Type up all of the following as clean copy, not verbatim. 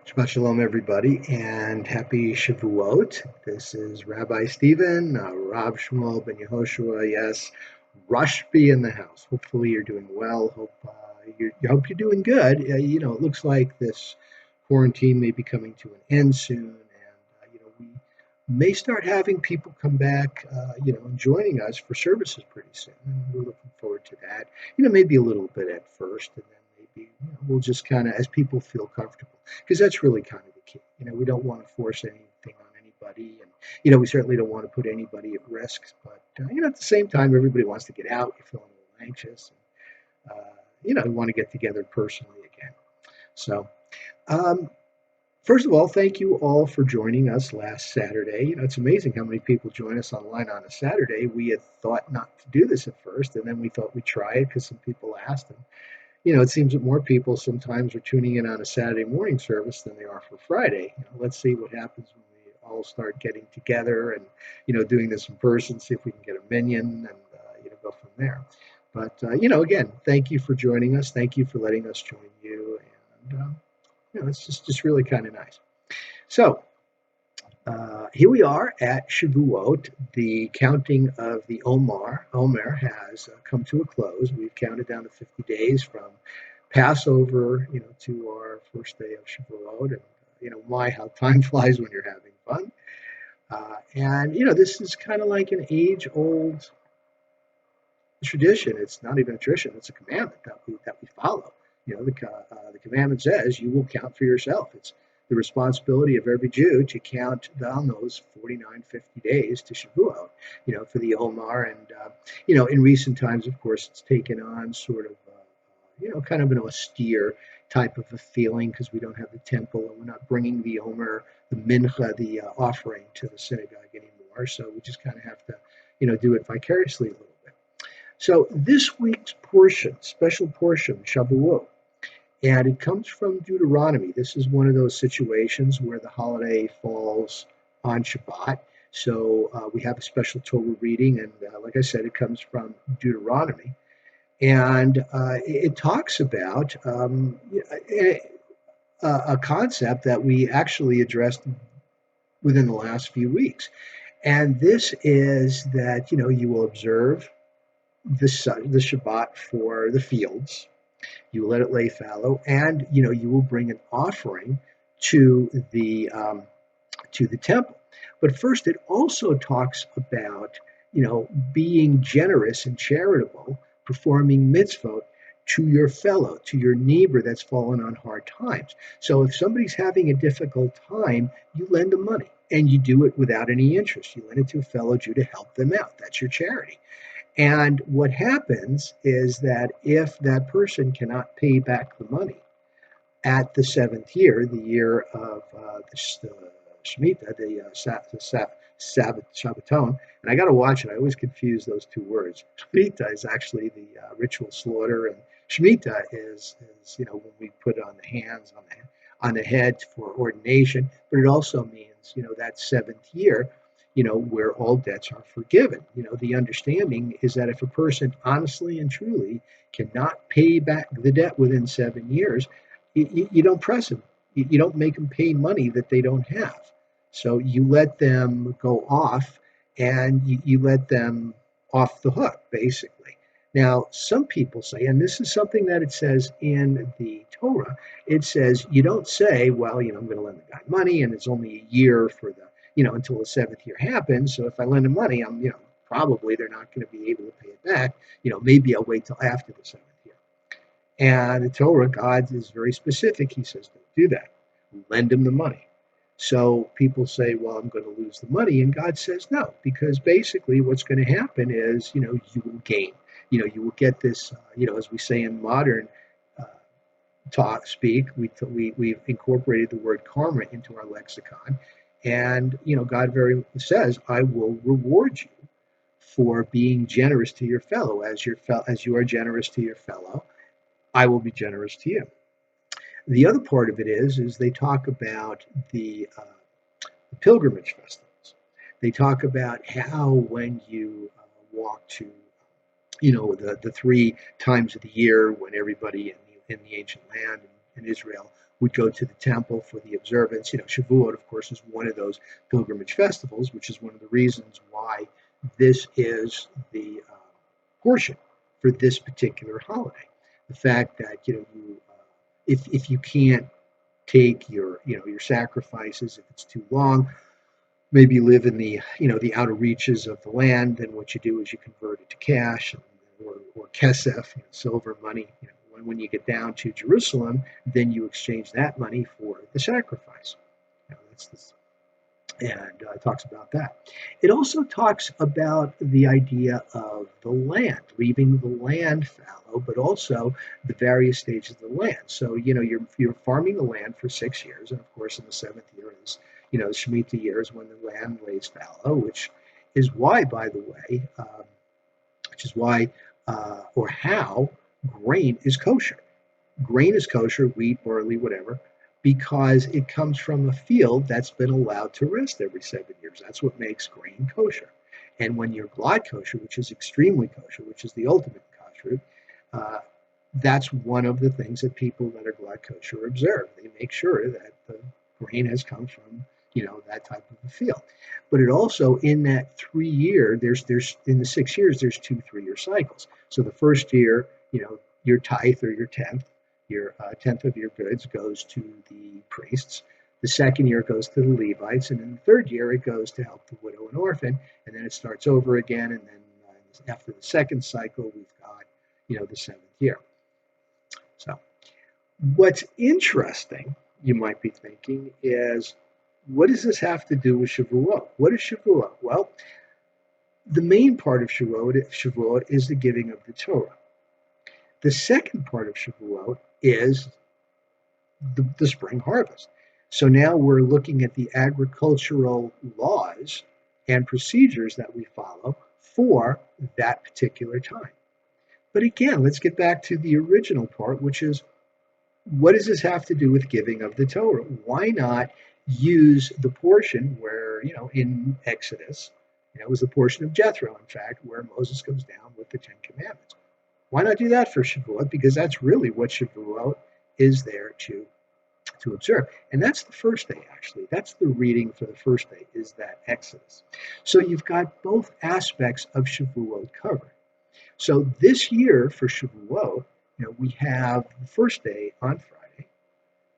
Shabbat Shalom, everybody, and happy Shavuot. This is Rabbi Stephen, Rav Shmuel ben Yehoshua. Yes, Rushby in the house. Hopefully, you're doing well. Hope you're doing good. It looks like this quarantine may be coming to an end soon, and we may start having people come back, and joining us for services pretty soon. And we're looking forward to that. Maybe a little bit at first, and then maybe we'll just kind of, as people feel comfortable, because that's really kind of the key. We don't want to force anything on anybody, and we certainly don't want to put anybody at risk. But at the same time, everybody wants to get out. You're feeling a little anxious, and we want to get together personally again. So. Um, First of all, thank you all for joining us last Saturday. It's amazing how many people join us online on a Saturday. We had thought not to do this at first, and then we thought we'd try it because some people asked. And it seems that more people sometimes are tuning in on a Saturday morning service than they are for Friday. Let's see what happens when we all start getting together and, doing this in person, see if we can get a minion and, go from there. But, again, thank you for joining us. Thank you for letting us join you. And, it's just really kind of nice. So, here we are at Shavuot. The counting of the Omer has come to a close. We've counted down to 50 days from Passover, to our first day of Shavuot. And, how time flies when you're having fun. And, this is kind of like an age-old tradition. It's not even a tradition. It's a commandment that we follow. The commandment says you will count for yourself. It's the responsibility of every Jew to count down those 49, 50 days to Shavuot, for the Omar. And, in recent times, of course, it's taken on sort of, kind of an austere type of a feeling because we don't have the temple and we're not bringing the Omer, the mincha, the offering to the synagogue anymore. So we just kind of have to, do it vicariously a little bit. So this week's portion, special portion, Shavuot, and it comes from Deuteronomy. This is one of those situations where the holiday falls on Shabbat. So we have a special Torah reading, and like I said, it comes from Deuteronomy. And it talks about a concept that we actually addressed within the last few weeks. And this is that, you will observe the Shabbat for the fields. You let it lay fallow, and you will bring an offering to the temple. But first, it also talks about being generous and charitable, performing mitzvot to your fellow, to your neighbor that's fallen on hard times. So if somebody's having a difficult time, you lend them money, and you do it without any interest. You lend it to a fellow Jew to help them out. That's your charity. And what happens is that if that person cannot pay back the money at the seventh year, the year of the Shemitah, the Sabbath, Shabbaton, and I got to watch it. I always confuse those two words. Shemitah is actually the ritual slaughter, and Shemitah is when we put on the hands on the head for ordination. But it also means that seventh year, where all debts are forgiven. The understanding is that if a person honestly and truly cannot pay back the debt within 7 years, you don't press them. You don't make them pay money that they don't have. So you let them go off, and you let them off the hook, basically. Now, some people say, and this is something that it says in the Torah, it says you don't say, well, I'm going to lend the guy money, and it's only a year for the until the seventh year happens. So if I lend them money, I'm, probably they're not going to be able to pay it back. Maybe I'll wait till after the seventh year. And the Torah, God is very specific. He says, don't do that. Lend them the money. So people say, well, I'm going to lose the money. And God says, no, because basically what's going to happen is, you will gain. You will get this, as we say in modern speak, we've incorporated the word karma into our lexicon. And, God very says, I will reward you for being generous to your fellow. As you are generous to your fellow, I will be generous to you. The other part of it is they talk about the pilgrimage festivals. They talk about how when you walk to, the three times of the year when everybody in the ancient land in Israel would go to the temple for the observance. Shavuot, of course, is one of those pilgrimage festivals, which is one of the reasons why this is the portion for this particular holiday. The fact that if you can't take your sacrifices if it's too long, maybe live in the outer reaches of the land, then what you do is you convert it to cash or kesef, silver money. When you get down to Jerusalem, then you exchange that money for the sacrifice. That's this, and talks about that. It also talks about the idea of the land, leaving the land fallow, but also the various stages of the land. So you're farming the land for 6 years, and of course in the seventh year is Shemitah year is when the land lays fallow, which is why, by the way, which is why or how grain is kosher. Grain is kosher, wheat, barley, whatever, because it comes from a field that's been allowed to rest every 7 years. That's what makes grain kosher. And when you're glad kosher, which is extremely kosher, which is the ultimate kosher, uh, that's one of the things that people that are glad kosher observe. They make sure that the grain has come from that type of a field. But it also in that 3 year, there's in the 6 years, there's 2 3 year cycles. So the first year, your tithe or your tenth of your goods goes to the priests. The second year goes to the Levites, and in the third year it goes to help the widow and orphan, and then it starts over again. And then after the second cycle, we've got the seventh year. So what's interesting, you might be thinking, is what does this have to do with Shavuot? What is Shavuot? Well, the main part of Shavuot is the giving of the Torah. The second part of Shavuot is the spring harvest. So now we're looking at the agricultural laws and procedures that we follow for that particular time. But again, let's get back to the original part, which is what does this have to do with giving of the Torah? Why not use the portion where, in Exodus, it was the portion of Jethro, in fact, where Moses comes down with the Ten Commandments. Why not do that for Shavuot? Because that's really what Shavuot is there to observe. And that's the first day, actually. That's the reading for the first day, is that Exodus. So you've got both aspects of Shavuot covered. So this year for Shavuot, we have the first day on Friday,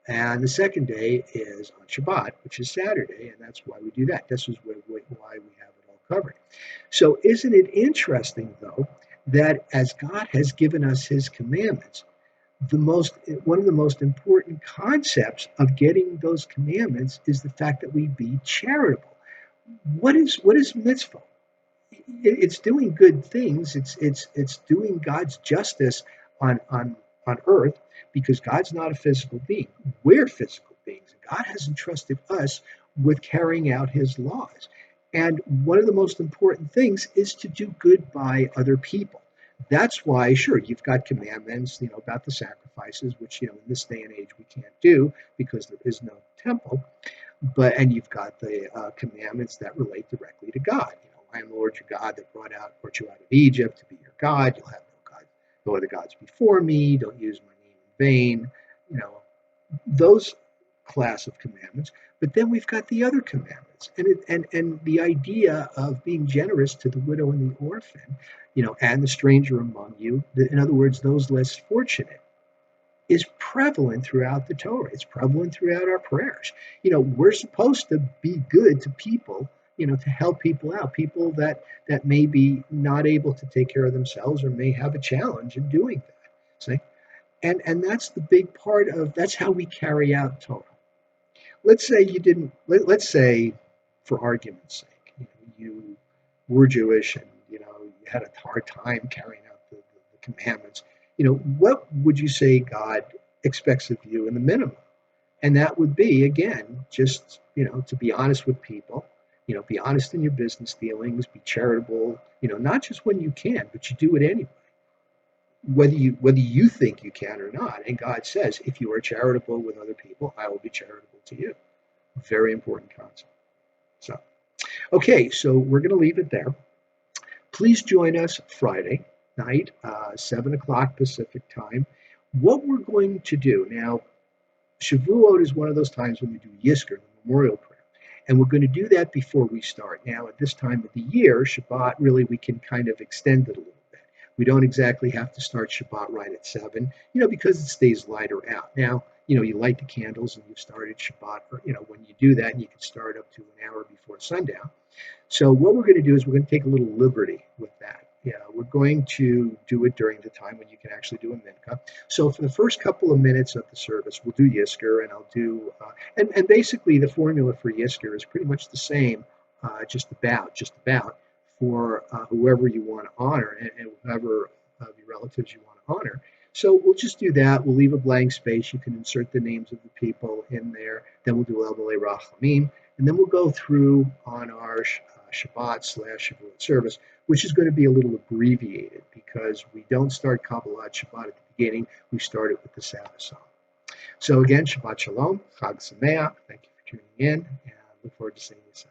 and the second day is on Shabbat, which is Saturday, and that's why we do that. This is why we have it all covered. So isn't it interesting, though, that as God has given us his commandments, one of the most important concepts of getting those commandments is the fact that we be charitable. What is mitzvah? It's doing good things. It's doing God's justice on earth, because God's not a physical being. We're physical beings. God has entrusted us with carrying out his laws. And one of the most important things is to do good by other people. That's why, sure, you've got commandments, about the sacrifices, which, in this day and age we can't do because there is no temple. And you've got the commandments that relate directly to God. I am the Lord your God that brought you out of Egypt to be your God. You'll have no other gods before me. Don't use my name in vain. Those class of commandments. But then we've got the other commandments, and the idea of being generous to the widow and the orphan, and the stranger among you. In other words, those less fortunate, is prevalent throughout the Torah. It's prevalent throughout our prayers. We're supposed to be good to people, to help people out, people that may be not able to take care of themselves or may have a challenge in doing that. See? And that's the big part of, that's how we carry out Torah. Let's say you didn't, let's say, for argument's sake, you were Jewish and, you had a hard time carrying out the commandments. What would you say God expects of you in the minimum? And that would be, again, just, to be honest with people, be honest in your business dealings, be charitable, not just when you can, but you do it anyway. Whether you think you can or not. And God says, if you are charitable with other people, I will be charitable to you. Very important concept. So, okay, so we're going to leave it there. Please join us Friday night, 7 o'clock Pacific time. What we're going to do now, Shavuot is one of those times when we do Yizkor, the memorial prayer. And we're going to do that before we start. Now, at this time of the year, Shabbat, really, we can kind of extend it a little bit. We don't exactly have to start Shabbat right at 7, because it stays lighter out. Now, you light the candles and you've started Shabbat, or, when you do that, you can start up to an hour before sundown. So what we're going to do is we're going to take a little liberty with that. Yeah, we're going to do it during the time when you can actually do a mincha. So for the first couple of minutes of the service, we'll do Yizkor, and I'll do, and basically the formula for Yizkor is pretty much the same, just about for whoever you want to honor and whoever of your relatives you want to honor. So we'll just do that. We'll leave a blank space. You can insert the names of the people in there. Then we'll do El Balei Rachamim. And then we'll go through on our Shabbat/Shavuot service, which is going to be a little abbreviated because we don't start Kabbalat Shabbat at the beginning. We start it with the Sabbath song. So again, Shabbat Shalom, Chag Sameach. Thank you for tuning in, and I look forward to seeing you soon.